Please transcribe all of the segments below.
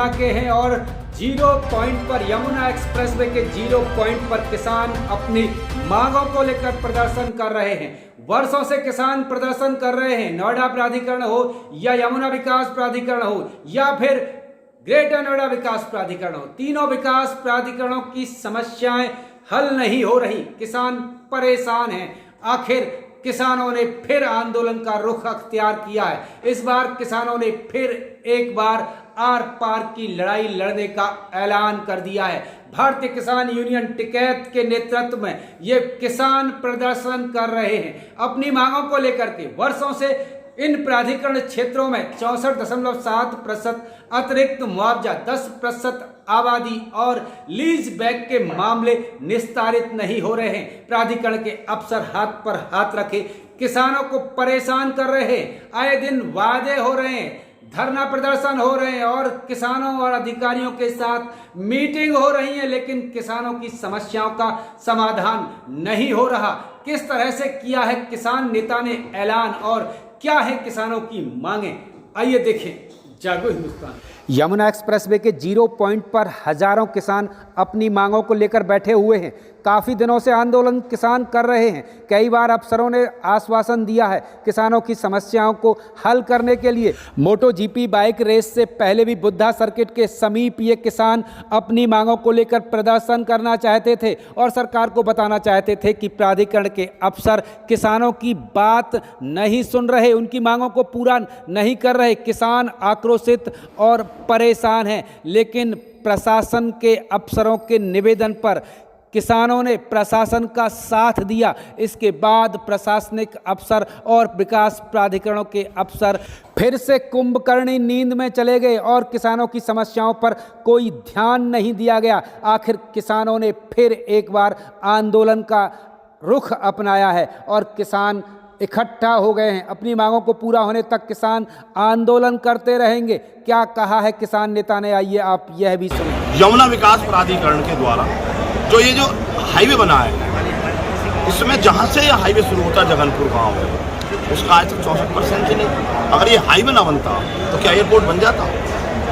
यमुना के हैं और जीरो पॉइंट पर, यमुना एक्सप्रेसवे के जीरो पॉइंट पर किसान अपनी मांगों को लेकर प्रदर्शन कर रहे हैं। वर्षों से किसान प्रदर्शन कर रहे हैं। नोएडा प्राधिकरण हो या यमुना विकास प्राधिकरण हो या फिर ग्रेटर नोएडा विकास प्राधिकरण हो, तीनों विकास प्राधिकरणों की समस्याएं हल नहीं हो रही। किसान परेशान हैं। आखिर किसानों ने फिर आंदोलन का रुख अख्तियार किया है। इस बार किसानों ने फिर एक बार आर पार की लड़ाई लड़ने का ऐलान कर दिया है। भारतीय किसान यूनियन टिकैत के नेतृत्व में ये किसान प्रदर्शन कर रहे हैं अपनी मांगों को लेकर के। वर्षों से इन प्राधिकरण क्षेत्रों में 64.7% अतिरिक्त मुआवजा, 10% आबादी और लीज बैक के मामले निस्तारित नहीं हो रहे हैं। प्राधिकरण के अफसर हाथ पर हाथ रखे किसानों को परेशान कर रहे हैं। आए दिन वादे हो रहे हैं, धरना प्रदर्शन हो रहे हैं और किसानों और अधिकारियों के साथ मीटिंग हो रही है, लेकिन किसानों की समस्याओं का समाधान नहीं हो रहा। किस तरह से किया है किसान नेता ने ऐलान और क्या है किसानों की मांगे, आइए देखें जागो हिंदुस्तान। यमुना एक्सप्रेसवे के जीरो पॉइंट पर हजारों किसान अपनी मांगों को लेकर बैठे हुए हैं। काफ़ी दिनों से आंदोलन किसान कर रहे हैं। कई बार अफसरों ने आश्वासन दिया है किसानों की समस्याओं को हल करने के लिए। मोटो जीपी बाइक रेस से पहले भी बुद्धा सर्किट के समीप ये किसान अपनी मांगों को लेकर प्रदर्शन करना चाहते थे और सरकार को बताना चाहते थे कि प्राधिकरण के अफसर किसानों की बात नहीं सुन रहे, उनकी मांगों को पूरा नहीं कर रहे। किसान आक्रोशित और परेशान हैं, लेकिन प्रशासन के अफसरों के निवेदन पर किसानों ने प्रशासन का साथ दिया। इसके बाद प्रशासनिक अफसर और विकास प्राधिकरणों के अफसर फिर से कुंभकर्णी नींद में चले गए और किसानों की समस्याओं पर कोई ध्यान नहीं दिया गया। आखिर किसानों ने फिर एक बार आंदोलन का रुख अपनाया है और किसान इकट्ठा हो गए हैं। अपनी मांगों को पूरा होने तक किसान आंदोलन करते रहेंगे। क्या कहा है किसान नेता ने, आइए आप यह भी सुनिए। यमुना विकास प्राधिकरण के द्वारा जो ये जो हाईवे बना है, इसमें जहाँ से यह हाईवे शुरू होता है जगनपुर गांव है, उसका आज तक 64% ही नहीं। अगर ये हाईवे ना बनता तो क्या एयरपोर्ट बन जाता?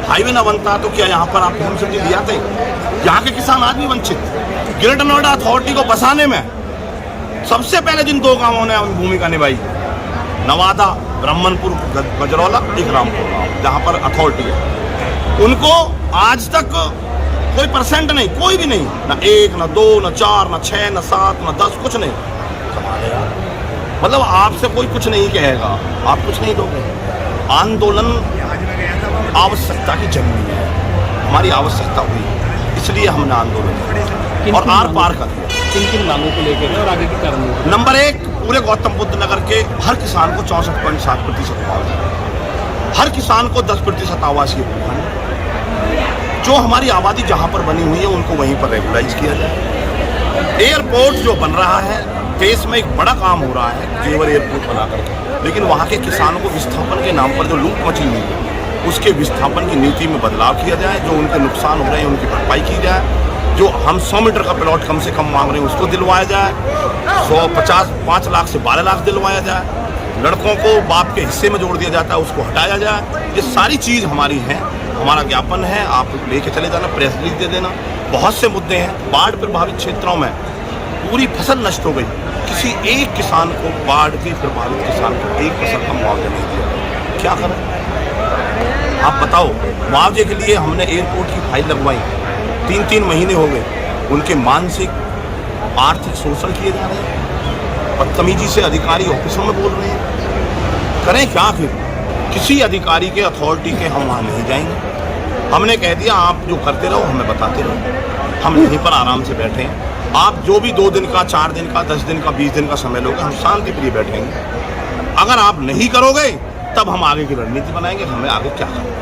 हाईवे ना बनता तो क्या यहाँ पर आप फिल्म सिटी दिया थे? यहाँ के किसान आज भी वंचित। ग्रेटर नोएडा अथॉरिटी को बसाने में सबसे पहले जिन दो गांवों ने भूमिका निभाई, नवादा, ब्राह्मणपुर, गजरौला, एक रामपुर गाँव जहाँ पर अथॉरिटी है, उनको आज तक कोई परसेंट नहीं, कोई भी नहीं, ना 1, ना 2, ना 4, ना 6, ना 7, ना 10, कुछ नहीं। मतलब आपसे कोई कुछ नहीं कहेगा, आप कुछ नहीं दोगे। आंदोलन आवश्यकता की जमीन है, हमारी आवश्यकता हुई, इसलिए हमने आंदोलन किया और आर पार कर दिया। किन किन मांगों को लेकर और आगे की कार्रवाई? नंबर 1, पूरे गौतम बुद्ध नगर के हर किसान को 64.7% आवास, हर किसान को 10% आवासीय भूमि, जो हमारी आबादी जहां पर बनी हुई है उनको वहीं पर रेगुलाइज किया जाए। एयरपोर्ट जो बन रहा है, देश में एक बड़ा काम हो रहा है जेवर एयरपोर्ट बना करके, लेकिन वहां के किसानों को विस्थापन के नाम पर जो लूट मची हुई है, उसके विस्थापन की नीति में बदलाव किया जाए। जो उनके नुकसान हो रहे हैं उनकी भरपाई की जाए। जो हम 100 मीटर का प्लॉट कम से कम मांग रहे हैं उसको दिलवाया जाए। 5 लाख से 12 लाख दिलवाया जाए। लड़कों को बाप के हिस्से में जोड़ दिया जाता है, उसको हटाया जाए। ये सारी चीज़ हमारी है, हमारा ज्ञापन है, आप लेके चले जाना, प्रेस रिलीज दे देना। बहुत से मुद्दे हैं। बाढ़ प्रभावित क्षेत्रों में पूरी फसल नष्ट हो गई, किसी एक किसान को, बाढ़ के प्रभावित किसान को एक फसल का मुआवजा नहीं दिया। क्या करें आप बताओ? मुआवजे के लिए हमने एयरपोर्ट की फाइल लगवाई, 3 महीने हो गए। उनके मानसिक आर्थिक शोषण किए जा रहे हैं, बदतमीजी से अधिकारी ऑफिसों में बोल रहे हैं। करें क्या फिर? किसी अधिकारी के, अथॉरिटी के हम वहाँ नहीं जाएंगे। हमने कह दिया आप जो करते रहो, हमें बताते रहो, हम यहीं पर आराम से बैठे हैं। आप जो भी 2 दिन का, 4 दिन का, 10 दिन का, 20 दिन का समय लोगे, हम शांति प्रिय बैठेंगे। अगर आप नहीं करोगे तब हम आगे की रणनीति बनाएंगे, हमें आगे क्या करना।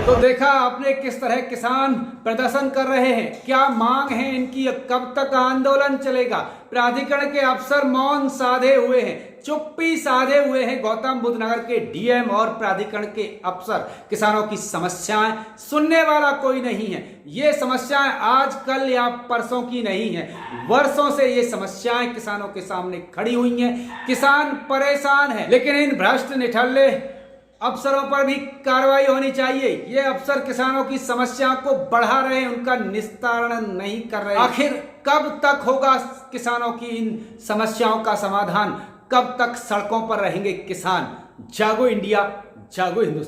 तो देखा आपने किस तरह किसान प्रदर्शन कर रहे हैं, क्या मांग है इनकी, कब तक आंदोलन चलेगा। प्राधिकरण के अफसर मौन साधे हुए हैं, चुप्पी साधे हुए हैं। गौतम बुद्ध नगर के डीएम और प्राधिकरण के अफसर किसानों की समस्याएं सुनने वाला कोई नहीं है। ये समस्याएं आज कल या परसों की नहीं है, वर्षों से ये समस्याएं किसानों के सामने खड़ी हुई हैं। किसान परेशान है, लेकिन इन भ्रष्ट निठल्ले अफसरों पर भी कार्रवाई होनी चाहिए। ये अफसर किसानों की समस्याओं को बढ़ा रहे हैं, उनका निस्तारण नहीं कर रहे। आखिर कब तक होगा किसानों की इन समस्याओं का समाधान? कब तक सड़कों पर रहेंगे किसान? जागो इंडिया, जागो हिंदुस्तान।